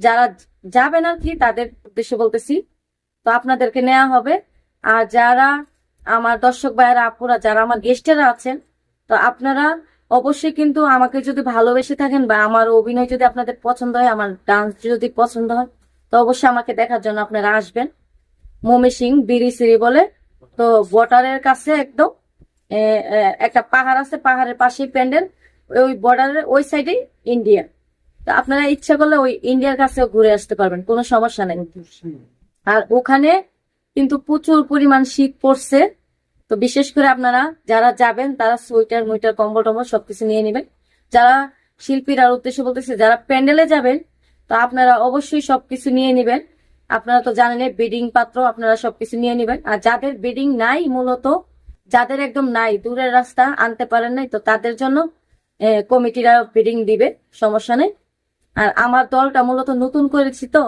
যারা যাবেন আর কি তাদের উদ্দেশ্যে বলতেছি, তো আপনাদেরকে নেওয়া হবে। আর যারা আমার দর্শক ভাইয়েরা আপুরা যারা আমার গেস্টেরা আছেন, তো আপনারা অবশ্যই কিন্তু আমাকে যদি ভালোবেসে থাকেন বা আমার অভিনয় যদি আপনাদের পছন্দ হয়, আমার ডান্স যদি পছন্দ হয়, তো অবশ্যই আমাকে দেখার জন্য আপনারা আসবেন। ময়মনসিংহ বিরিসিরি বলে, তো বর্ডারের কাছে একদম একটা পাহাড় আছে, পাহাড়ের পাশেই প্যান্ডেল, ওই বর্ডারের ওই সাইডে ইন্ডিয়া। তো আপনারা ইচ্ছা করলে ওই ইন্ডিয়ার কাছেও ঘুরে আসতে পারবেন, কোনো সমস্যা নেই। আর ওখানে কিন্তু প্রচুর পরিমাণ শীত পড়ছে, তো বিশেষ করে আপনারা যারা যাবেন তারা সোয়েটার মুইটার কম্বল টম্বল সবকিছু নিয়ে নেবেন। যারা শিল্পীরা উদ্দেশ্য বলতেছে যারা প্যান্ডেলে যাবেন, তো আপনারা অবশ্যই সবকিছু নিয়ে নেবেন। আপনারা তো জানেন বেডিং পাত্র, আপনারা সবকিছু নিয়ে নেবেন। আর যাদের বেডিং নাই, মূলত যাদের একদম নাই, দূরের রাস্তা আনতে পারেন নাই, তো তাদের জন্য কমিটিরা বেডিং দিবে, সমস্যা নেই। আর আমার দলটা মূলত নতুন করেছি তো,